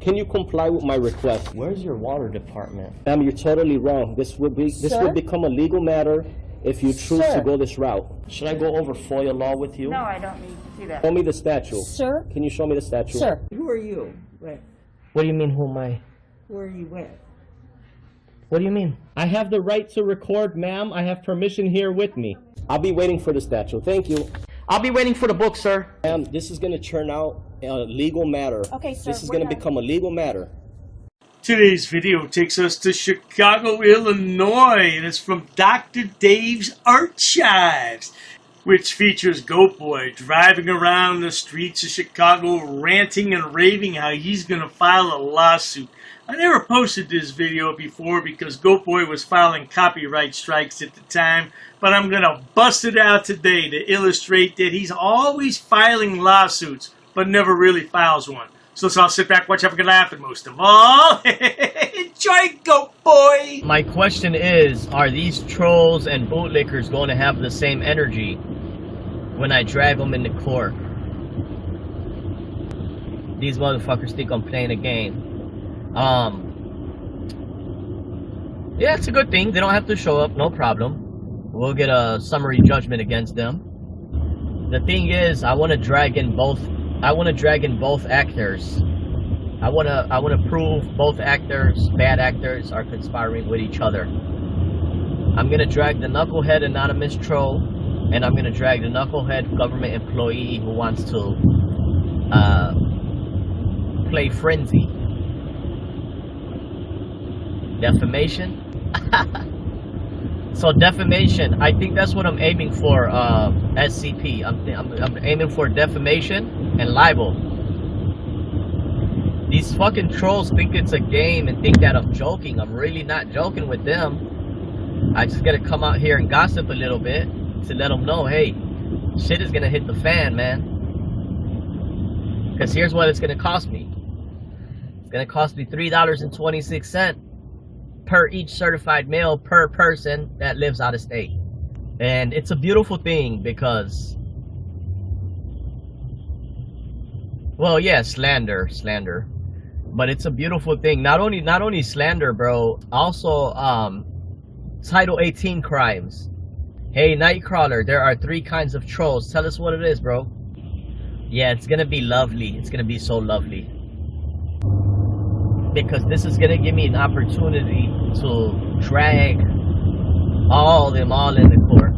Can you comply with my request? Where's your water department? Ma'am, you're totally wrong. This would become a legal matter if you choose to go this route. Should I go over FOIA law with you? No, I don't need to do that. Show me the statute. Sir? Can you show me the statute? Sir. Who are you? Wait, What do you mean, who am I? who are you with? What do you mean? I have the right to record, ma'am. I have permission here with me. I'll be waiting for the statute. Thank you. I'll be waiting for the book, sir. Ma'am, this is going to turn out a legal matter. Okay, sir. This is going to become a legal matter. Today's video takes us to Chicago, Illinois, and it's from Dr. Dave's Arch-Chives, which features GoatBoy driving around the streets of Chicago, ranting and raving how he's going to file a lawsuit. I never posted this video before because GoatBoy was filing copyright strikes at the time, but I'm going to bust it out today to illustrate that he's always filing lawsuits, but never really files one. So I'll sit back, watch, have a good laugh, and most of all, enjoy GoatBoy! My question is, are these trolls and bootlickers going to have the same energy when I drag them into court? These motherfuckers think I'm playing a game. Yeah, it's a good thing. They don't have to show up, no problem. We'll get a summary judgment against them. The thing is, I want to drag in both actors. I want to prove both actors, bad actors, are conspiring with each other. I'm gonna drag the knucklehead anonymous troll, and I'm gonna drag the knucklehead government employee who wants to play frenzy. Defamation. So defamation, I think that's what I'm aiming for. SCP. I'm aiming for defamation and libel. These fucking trolls think it's a game and think that I'm joking. I'm really not joking with them. I just gotta come out here and gossip a little bit to let them know, hey, shit is gonna hit the fan, man. Because here's what it's gonna cost me. It's gonna cost me $3.26 per each certified mail per person that lives out of state. And it's a beautiful thing because, well, yeah, slander, but it's a beautiful thing. Not only slander, bro, also Title 18 crimes. Hey, Nightcrawler, there are 3 kinds of trolls. Tell us what it is, bro. Yeah, it's gonna be lovely. It's gonna be so lovely. Because this is gonna give me an opportunity to drag all in the court.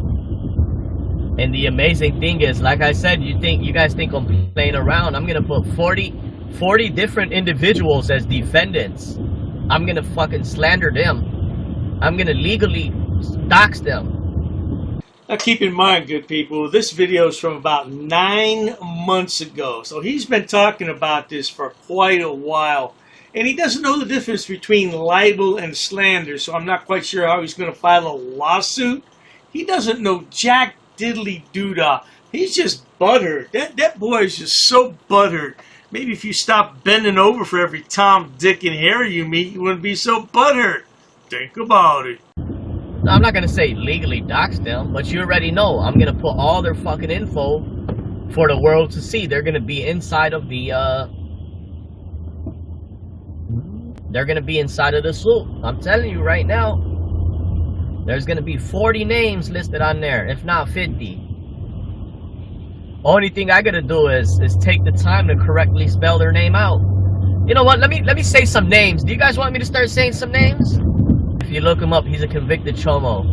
And the amazing thing is, like I said, you guys think I'm playing around. I'm gonna put 40 different individuals as defendants. I'm gonna fucking slander them. I'm gonna legally dox them. Now keep in mind, good people, this video is from about 9 months ago. So he's been talking about this for quite a while. And he doesn't know the difference between libel and slander, so I'm not quite sure how he's going to file a lawsuit. He doesn't know jack diddly doodah. He's just butthurt. That boy is just so butthurt. Maybe if you stop bending over for every Tom, Dick, and Harry you meet, you wouldn't be so butthurt. Think about it. I'm not going to say legally dox them, but you already know. I'm going to put all their fucking info for the world to see. They're going to be inside of the, they're going to be inside of the suit. I'm telling you right now. There's going to be 40 names listed on there, if not 50. Only thing I got to do is take the time to correctly spell their name out. You know what? Let me say some names. Do you guys want me to start saying some names? If you look him up, he's a convicted chomo.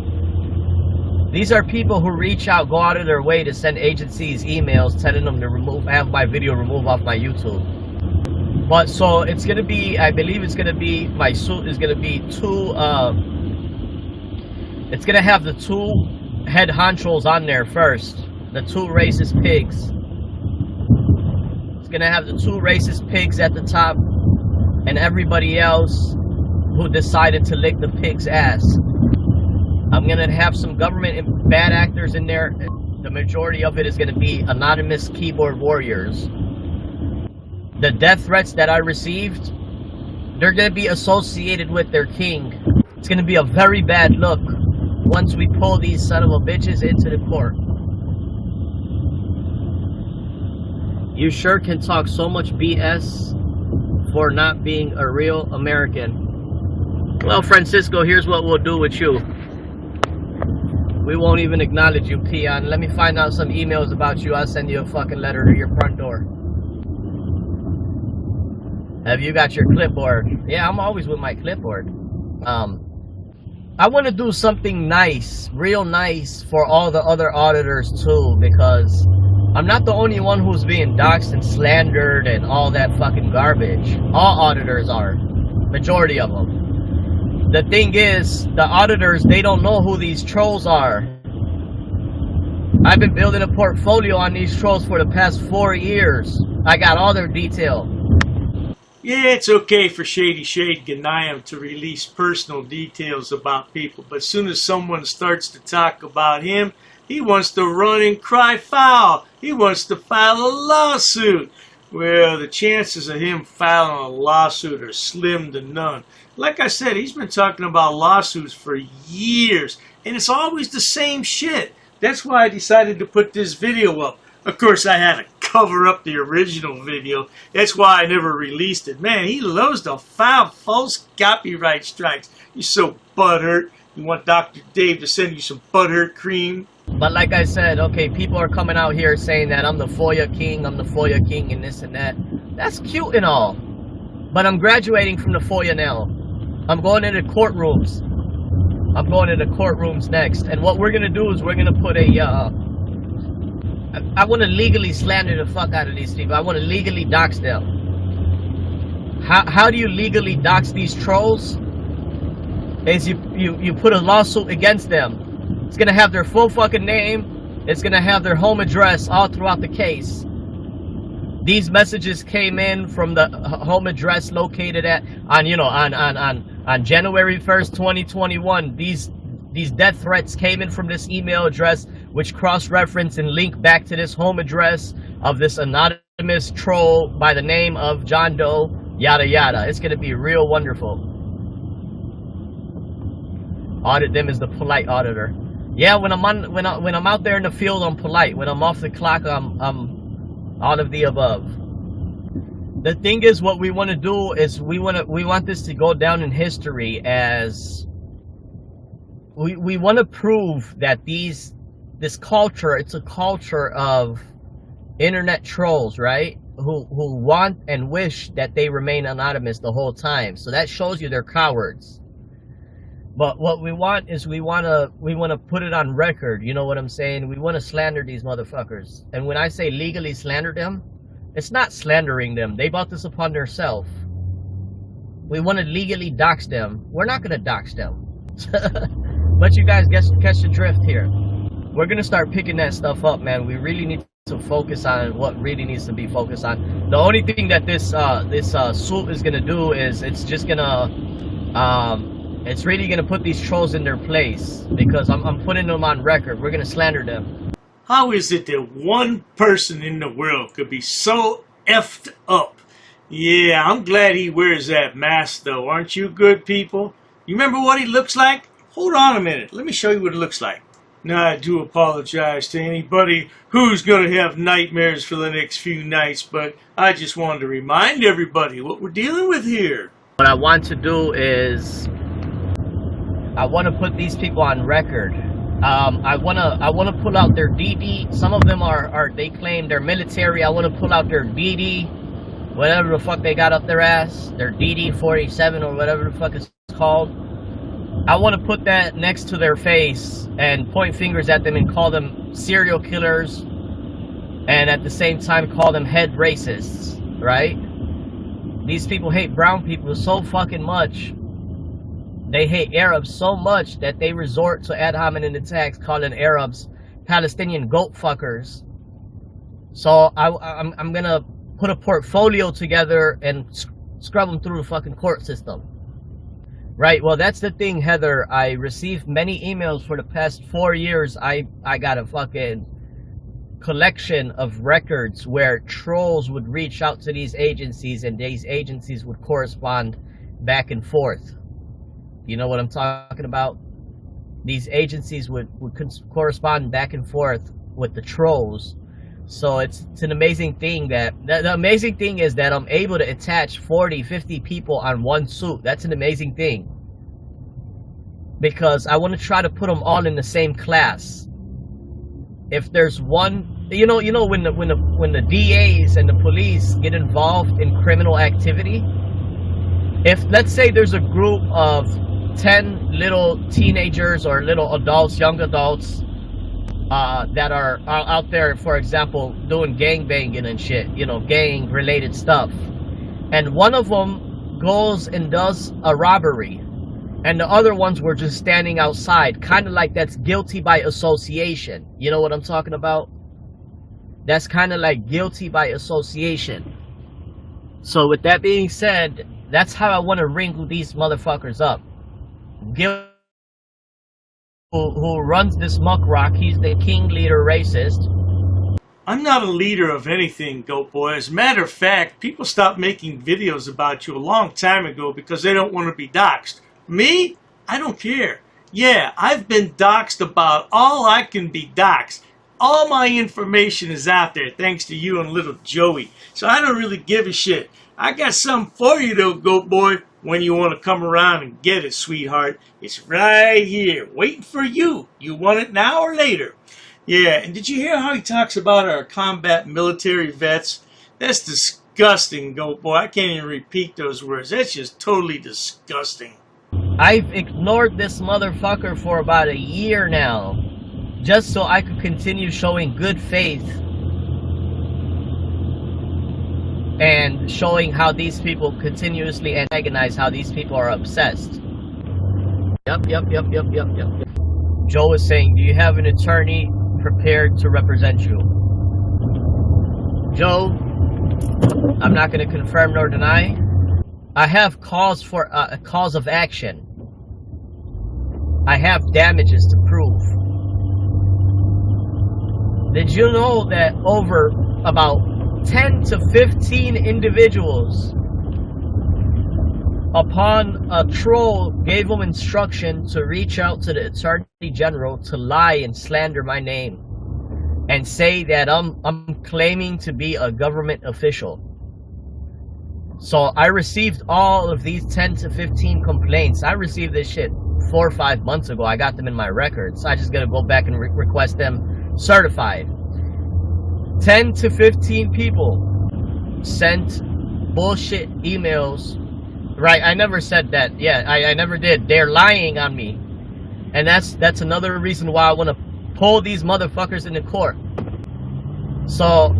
These are people who reach out, go out of their way to send agencies emails telling them to have my video removed off my YouTube. But so it's gonna be, I believe it's gonna be, my suit is gonna be it's gonna have the 2 head honchos on there first. The 2 racist pigs. It's gonna have the 2 racist pigs at the top and everybody else who decided to lick the pig's ass. I'm gonna have some government and bad actors in there. The majority of it is gonna be anonymous keyboard warriors. The death threats that I received, they're gonna be associated with their king. It's gonna be a very bad look once we pull these son of a bitches into the court. You sure can talk so much BS for not being a real American. Well, Francisco, here's what we'll do with you. We won't even acknowledge you, peon. Let me find out some emails about you. I'll send you a fucking letter to your front door. Have you got your clipboard? Yeah, I'm always with my clipboard. I want to do something nice, real nice for all the other auditors too, because I'm not the only one who's being doxed and slandered and all that fucking garbage. All auditors are. Majority of them. The thing is, the auditors, they don't know who these trolls are. I've been building a portfolio on these trolls for the past 4 years. I got all their detail. Yeah, it's okay for Shady Shade Ghanayim to release personal details about people, but as soon as someone starts to talk about him, he wants to run and cry foul. He wants to file a lawsuit. Well, the chances of him filing a lawsuit are slim to none. Like I said, he's been talking about lawsuits for years, and it's always the same shit. That's why I decided to put this video up. Of course, I had to cover up the original video. That's why I never released it. Man, he loves to file false copyright strikes. You're so butthurt. You want Dr. Dave to send you some butthurt cream? But like I said, okay, people are coming out here saying that I'm the FOIA king, and this and that. That's cute and all. But I'm graduating from the FOIA now. I'm going into courtrooms. I'm going into courtrooms next. And what we're going to do is we're going to put a... I want to legally slander the fuck out of these people. I want to legally dox them. How do you legally dox these trolls? Is you put a lawsuit against them. It's going to have their full fucking name. It's going to have their home address all throughout the case. These messages came in from the home address located at on January 1st, 2021. These death threats came in from this email address, which cross-reference and link back to this home address of this anonymous troll by the name of John Doe, yada yada. It's going to be real wonderful. Audit them as the polite auditor. Yeah, when I'm out there in the field, I'm polite. When I'm off the clock, I'm all of the above. The thing is, what we want to do is we want this to go down in history as we want to prove that this culture, it's a culture of internet trolls, right? Who want and wish that they remain anonymous the whole time. So that shows you they're cowards. But what we want is we want to put it on record. You know what I'm saying? We want to slander these motherfuckers. And when I say legally slander them, it's not slandering them. They brought this upon themselves. We want to legally dox them. We're not going to dox them. But you guys catch the drift here. We're going to start picking that stuff up, man. We really need to focus on what really needs to be focused on. The only thing that this suit is going to do is it's just going to... it's really going to put these trolls in their place, because I'm putting them on record. We're going to slander them. How is it that one person in the world could be so effed up? Yeah, I'm glad he wears that mask, though. Aren't you good people? You remember what he looks like? Hold on a minute. Let me show you what it looks like. Now, I do apologize to anybody who's going to have nightmares for the next few nights, but I just wanted to remind everybody what we're dealing with here. What I want to do is... I want to put these people on record. I want to pull out their DD. Some of them they claim they're military. I want to pull out their DD, whatever the fuck they got up their ass, their DD 47 or whatever the fuck it's called. I want to put that next to their face and point fingers at them and call them serial killers, and at the same time call them head racists, right? These people hate brown people so fucking much. They hate Arabs so much that they resort to ad hominem attacks calling Arabs Palestinian goat fuckers. So I'm gonna put a portfolio together and scrub them through the fucking court system. Right, well that's the thing, Heather. I received many emails for the past 4 years. I got a fucking collection of records where trolls would reach out to these agencies and these agencies would correspond back and forth. You know what I'm talking about? These agencies would correspond back and forth with the trolls. So it's an amazing thing that the amazing thing is that I'm able to attach 40, 50 people on one suit. That's an amazing thing. Because I want to try to put them all in the same class. If there's one, you know when the DAs and the police get involved in criminal activity, if let's say there's a group of 10 little teenagers or little adults, young adults, that are out there, for example, doing gang banging and shit, gang related stuff, and one of them goes and does a robbery, and the other ones were just standing outside, kind of like that's guilty by association. You know what I'm talking about? That's kind of like guilty by association. So with that being said, that's how I want to wrangle these motherfuckers up. Gil, who runs this muck rock, he's the king leader racist. I'm not a leader of anything, GoatBoy. As a matter of fact, people stopped making videos about you a long time ago because they don't want to be doxxed. Me? I don't care. Yeah, I've been doxxed about all I can be doxxed. All my information is out there thanks to you and little Joey. So I don't really give a shit. I got something for you though, GoatBoy. When you want to come around and get it, sweetheart, it's right here, waiting for you. You want it now or later? Yeah, and did you hear how he talks about our combat military vets? That's disgusting, GoatBoy. I can't even repeat those words. That's just totally disgusting. I've ignored this motherfucker for about a year now, just so I could continue showing good faith and showing how these people continuously antagonize, how these people are obsessed. Yep. Joe is saying, do you have an attorney prepared to represent you? Joe, I'm not going to confirm nor deny. I have cause for a cause of action. I have damages to prove. Did you know that over about 10 to 15 individuals, upon a troll gave them instruction to reach out to the Attorney General to lie and slander my name and say that I'm claiming to be a government official. So I received all of these 10 to 15 complaints. I received this shit 4 or 5 months ago. I got them in my records. I just gotta go back and request them certified. 10 to 15 people sent bullshit emails. Right, I never said that. Yeah, I never did. They're lying on me. And that's another reason why I want to pull these motherfuckers into court. So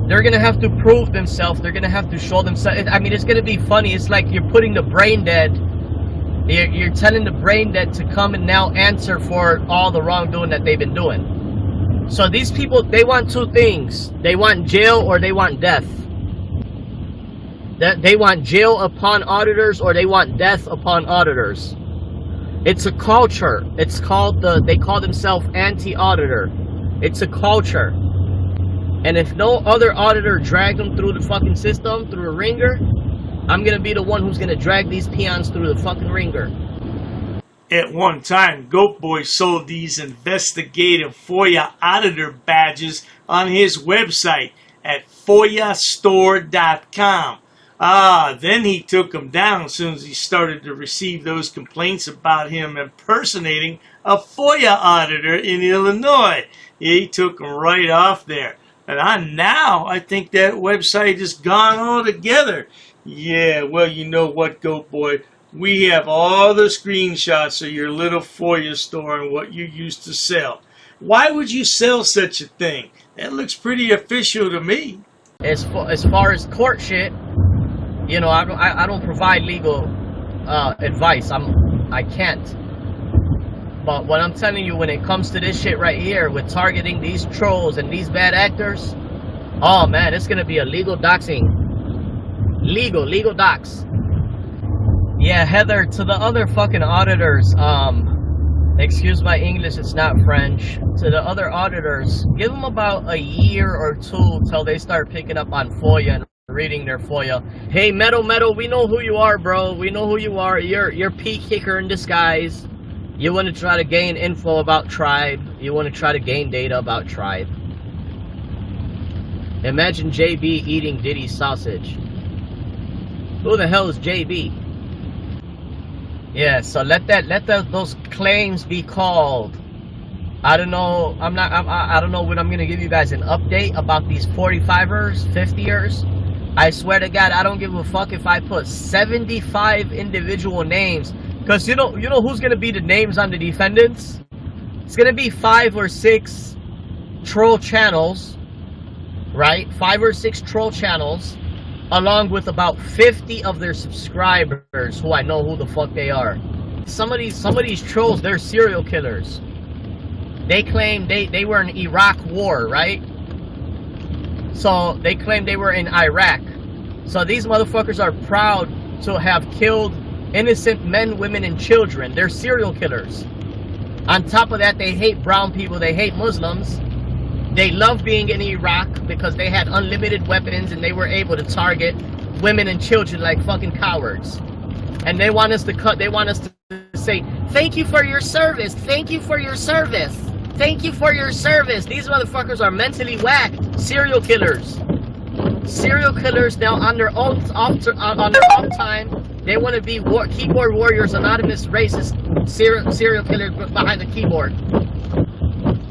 they're gonna have to prove themselves. They're gonna have to show themselves. I mean, it's gonna be funny. It's like you're putting the brain dead. You're telling the brain dead to come and now answer for all the wrongdoing that they've been doing. So these people, they want two things. They want jail or they want death. They want jail upon auditors or they want death upon auditors. It's a culture. It's called they call themselves anti-auditor. It's a culture. And if no other auditor dragged them through the fucking system, through the ringer, I'm gonna be the one who's gonna drag these peons through the fucking ringer. At one time, GoatBoy sold these investigative FOIA auditor badges on his website at FOIAstore.com. Then he took them down as soon as he started to receive those complaints about him impersonating a FOIA auditor in Illinois. He took them right off there. And I think that website is gone altogether. Yeah, well, you know what, GoatBoy? We have all the screenshots of your little FOIA store and what you used to sell. Why would you sell such a thing? That looks pretty official to me. As far as court shit, you know, I don't provide legal advice. I can't. But what I'm telling you, when it comes to this shit right here, with targeting these trolls and these bad actors, oh man, it's gonna be a legal doxing. Legal dox. Yeah, Heather, to the other fucking auditors, excuse my English, it's not French. To the other auditors, give them about a year or two till they start picking up on FOIA and reading their FOIA. Hey, Metal, we know who you are, bro. We know who you are. You're P kicker in disguise. You want to try to gain info about Tribe. You want to try to gain data about Tribe. Imagine JB eating Diddy's sausage. Who the hell is JB? Yeah, so let those claims be called. I don't know. I don't know when I'm gonna give you guys an update about these 45ers, 50ers. I swear to God, I don't give a fuck if I put 75 individual names, because you know who's gonna be the names on the defendants? It's gonna be 5 or 6 troll channels, right? 5 or 6 troll channels, along with about 50 of their subscribers who I know who the fuck they are. Some of these trolls, they're serial killers. They claim they were in Iraq war, right? So they claim they were in Iraq. So these motherfuckers are proud to have killed innocent men, women, and children. They're serial killers. On top of that, they hate brown people, they hate Muslims. They love being in Iraq because they had unlimited weapons and they were able to target women and children like fucking cowards. And they want us to say, thank you for your service, thank you for your service, thank you for your service. These motherfuckers are mentally whack. Serial killers. Serial killers now on their off time. They want to be keyboard warriors, anonymous racist serial killers behind the keyboard.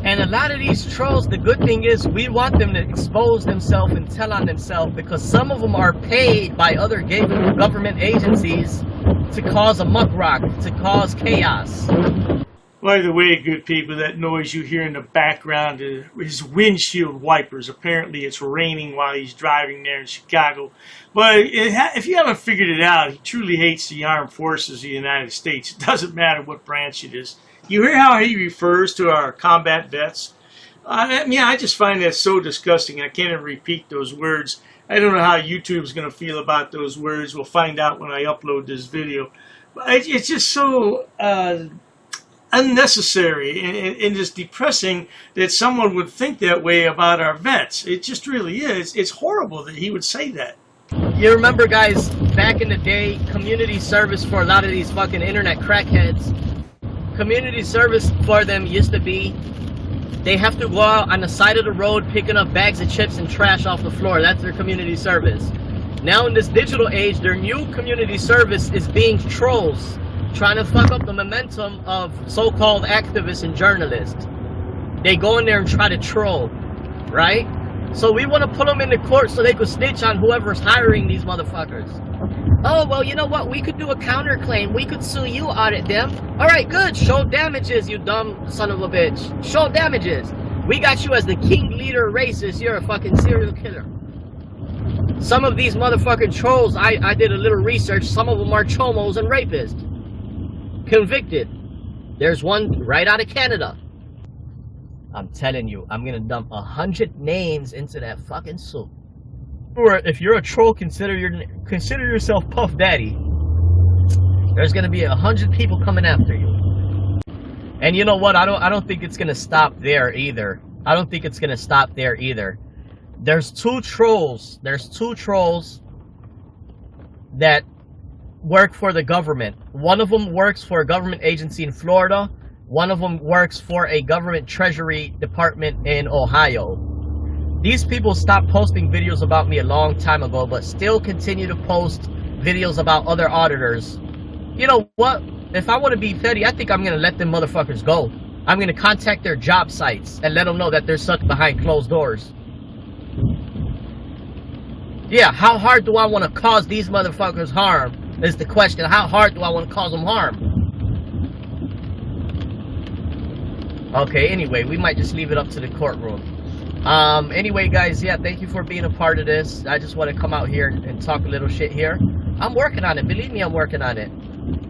And a lot of these trolls, the good thing is we want them to expose themselves and tell on themselves, because some of them are paid by other government agencies to cause a muck rock, to cause chaos. By the way, good people, that noise you hear in the background is his windshield wipers. Apparently it's raining while he's driving there in Chicago. But if you haven't figured it out, he truly hates the armed forces of the United States. It doesn't matter what branch it is. You hear how he refers to our combat vets? I just find that so disgusting. I can't even repeat those words. I don't know how YouTube's going to feel about those words. We'll find out when I upload this video. But it's just so unnecessary and just depressing that someone would think that way about our vets. It just really is. It's horrible that he would say that. You remember, guys, back in the day, community service for a lot of these fucking internet crackheads, community service for them used to be they have to go out on the side of the road picking up bags of chips and trash off the floor. That's their community service. Now in this digital age, their new community service is being trolls, trying to fuck up the momentum of so-called activists and journalists. They go in there and try to troll, right? So we want to put them into court so they could snitch on whoever's hiring these motherfuckers. Oh, well, you know what? We could do a counterclaim. We could sue you, audit them. All right, good. Show damages, you dumb son of a bitch. Show damages. We got you as the king leader racist. You're a fucking serial killer. Some of these motherfucking trolls, I did a little research. Some of them are chomos and rapists. Convicted. There's one right out of Canada. I'm telling you, I'm gonna dump 100 names into that fucking soup. Or if you're a troll, consider yourself Puff Daddy. There's gonna be 100 people coming after you. And you know what? I don't think it's gonna stop there either. I don't think it's gonna stop there either. There's two trolls. There's two trolls that work for the government. One of them works for a government agency in Florida. One of them works for a government treasury department in Ohio. These people stopped posting videos about me a long time ago, but still continue to post videos about other auditors. You know what? If I want to be petty, I think I'm going to let them motherfuckers go. I'm going to contact their job sites and let them know that they're stuck behind closed doors. Yeah, how hard do I want to cause these motherfuckers harm is the question. How hard do I want to cause them harm? Okay, anyway, we might just leave it up to the courtroom. Anyway, guys, yeah, thank you for being a part of this. I just want to come out here and talk a little shit here. I'm working on it. Believe me, I'm working on it.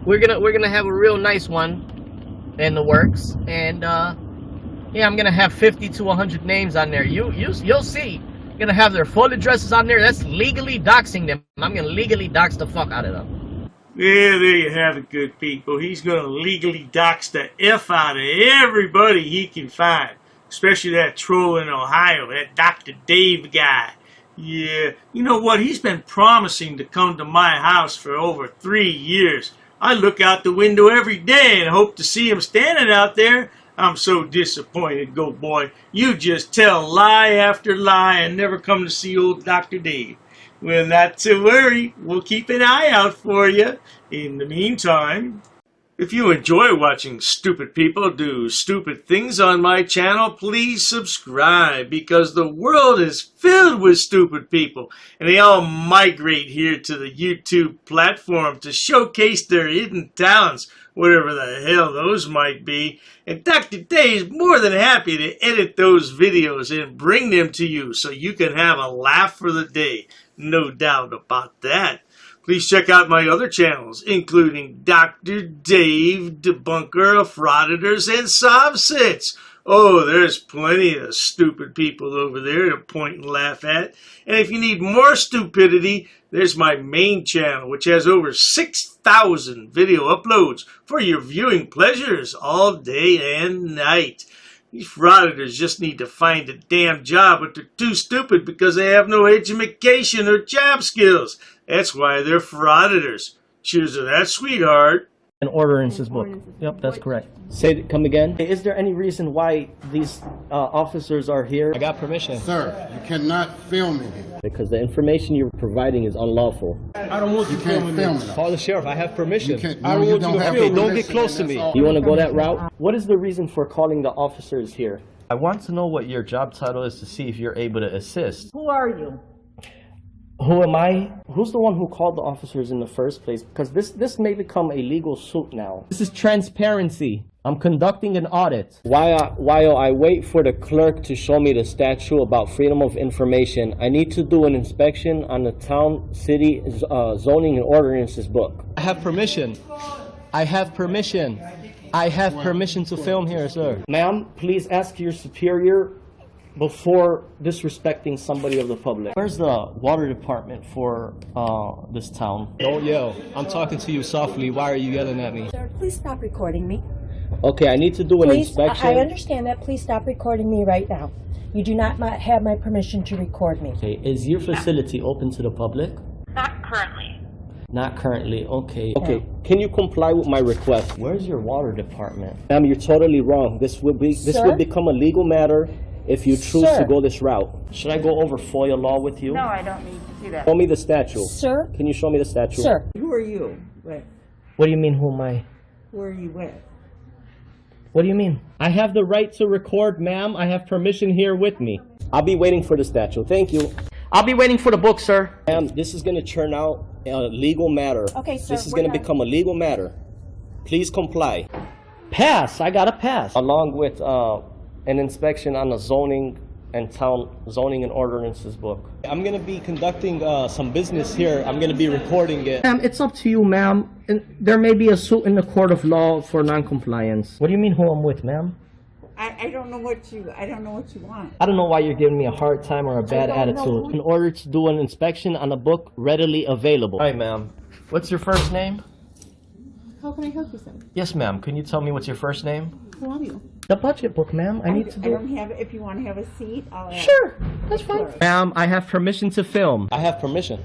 We're gonna have a real nice one in the works, and yeah, I'm gonna have 50 to 100 names on there. You'll see. I'm gonna have their full addresses on there. That's legally doxing them. I'm gonna legally dox the fuck out of them. Yeah, there you have it, good people. He's gonna legally dox the F out of everybody he can find. Especially that troll in Ohio, that Dr. Dave guy. Yeah, you know what? He's been promising to come to my house for over 3 years. I look out the window every day and hope to see him standing out there. I'm so disappointed, GoatBoy. You just tell lie after lie and never come to see old Dr. Dave. Well, not to worry. We'll keep an eye out for you. In the meantime, if you enjoy watching stupid people do stupid things on my channel, please subscribe, because the world is filled with stupid people and they all migrate here to the YouTube platform to showcase their hidden talents, whatever the hell those might be. And Dr. Dave's more than happy to edit those videos and bring them to you so you can have a laugh for the day. No doubt about that. Please check out my other channels, including Dr. Dave, Debunker of Frauditors and Subsets. Oh, there's plenty of stupid people over there to point and laugh at. And if you need more stupidity, there's my main channel, which has over 6,000 video uploads for your viewing pleasures all day and night. These frauditors just need to find a damn job, but they're too stupid because they have no education or job skills. That's why they're frauditors. Cheers to that, sweetheart. An ordinances book. Yep, that's correct. Come again? Is there any reason why these officers are here? I got permission. Sir, you cannot film me here. Because the information you're providing is unlawful. I don't want you filming me. Call the sheriff. I have permission. I don't want you to film. Don't get close to me. You want to go that route? What is the reason for calling the officers here? I want to know what your job title is to see if you're able to assist. Who are you? Who am I? Who's the one who called the officers in the first place? Because this may become a legal suit now. This is transparency. I'm conducting an audit. While I wait for the clerk to show me the statute about freedom of information, I need to do an inspection on the town, city, zoning and ordinances book. I have permission. I have permission. I have permission to film here, sir. Ma'am, please ask your superior before disrespecting somebody of the public. Where's the water department for this town? Don't yell. I'm talking to you softly. Why are you yelling at me? Sir, please stop recording me. Okay, I need to do an inspection. I understand that. Please stop recording me right now. You do not have my permission to record me. Okay, is your facility open to the public? Not currently. Not currently, okay. Okay, can you comply with my request? Where's your water department? Ma'am, you're totally wrong. This will become a legal matter if you choose to go this route. Should I go over FOIA law with you? No, I don't need to do that. Show me the statute. Sir? Can you show me the statute? Sir. Who are you with? What do you mean, who am I? Who are you with? What do you mean? I have the right to record, ma'am. I have permission here with me. I'll be waiting for the statute. Thank you. I'll be waiting for the book, sir. Ma'am, this is going to turn out a legal matter. Okay, sir. This is going to become a legal matter. Please comply. Pass. I got to pass. Along with an inspection on the zoning and ordinances book. I'm going to be conducting some business here. I'm going to be recording it. Ma'am, it's up to you, ma'am. There may be a suit in the court of law for non-compliance. What do you mean who I'm with, ma'am? I don't know what you want. I don't know why you're giving me a hard time or a bad attitude. In order to do an inspection on a book readily available. Hi, ma'am. What's your first name? How can I help you, sir? Yes, ma'am. Can you tell me what's your first name? Who are you? The budget book, ma'am. I need to do. I don't have. If you want to have a seat, I'll ask. Sure, that's fine. Ma'am, I have permission to film. I have permission.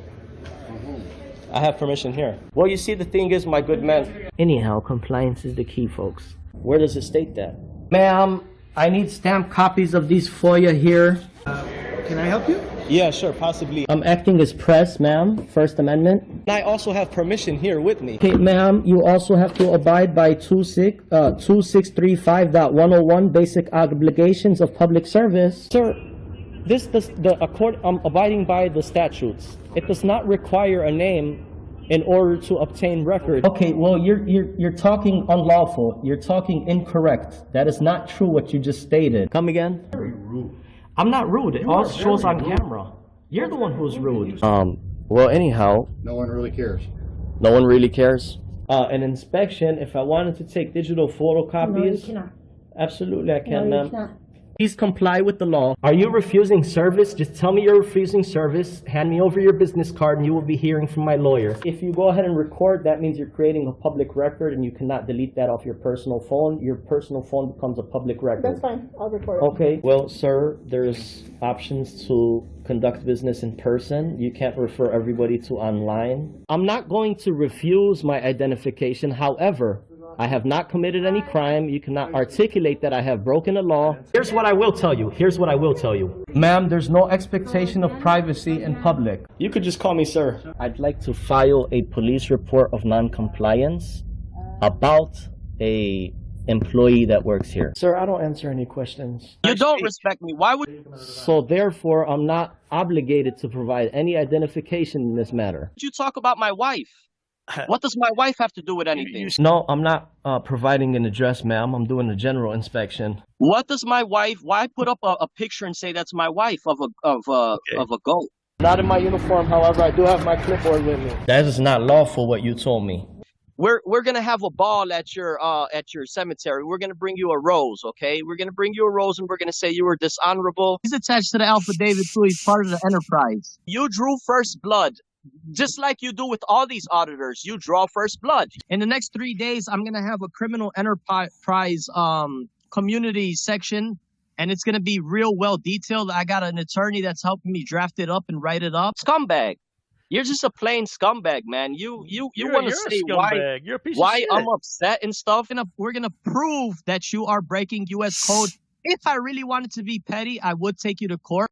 I have permission here. Well, you see, the thing is, my good man. Anyhow, compliance is the key, folks. Where does it state that? Ma'am, I need stamped copies of these FOIA here. Can I help you? Yeah, sure, possibly. I'm acting as press, ma'am. First Amendment. I also have permission here with me. Okay, ma'am, you also have to abide by 2635.101 basic obligations of public service. Sir, I'm abiding by the statutes. It does not require a name in order to obtain record. Okay, well, you're talking unlawful. You're talking incorrect. That is not true what you just stated. Come again? Very rude. I'm not rude. It all shows on camera. You're the one who's rude. Well, anyhow. No one really cares. No one really cares? An inspection, if I wanted to take digital photocopies. No, you cannot. Absolutely, I can, No, ma'am. you cannot. Please comply with the law. Are you refusing service? Just tell me you're refusing service. Hand me over your business card and you will be hearing from my lawyer. If you go ahead and record, that means you're creating a public record and you cannot delete that off your personal phone. Your personal phone becomes a public record. That's fine. I'll record it. Okay. Well, sir, there's options to conduct business in person. You can't refer everybody to online. I'm not going to refuse my identification. However, I have not committed any crime. You cannot articulate that I have broken the law. Here's what I will tell you. Here's what I will tell you. Ma'am, there's no expectation of privacy in public. You could just call me sir. I'd like to file a police report of non-compliance about a employee that works here. Sir, I don't answer any questions. You don't respect me. Why would So therefore, I'm not obligated to provide any identification in this matter. you talk about my wife? What does my wife have to do with anything? No, I'm not providing an address, ma'am. I'm doing a general inspection. What does my wife? Why put up a picture and say that's my wife of a goat? Not in my uniform, however, I do have my clipboard with me. That is not lawful, what you told me. We're gonna have a ball at your cemetery. We're gonna bring you a rose, okay? We're gonna bring you a rose, and we're gonna say you were dishonorable. He's attached to the affidavit too. He's part of the enterprise. You drew first blood, just like you do with all these auditors. You draw first blood. In the next 3 days, I'm gonna have a criminal enterprise community section, and it's gonna be real well detailed. I got an attorney that's helping me draft it up and write it up. Scumbag. You're just a plain scumbag, man. You want to say why I'm upset and stuff. We're gonna prove that you are breaking U.S. code. If I really wanted to be petty, I would take you to court.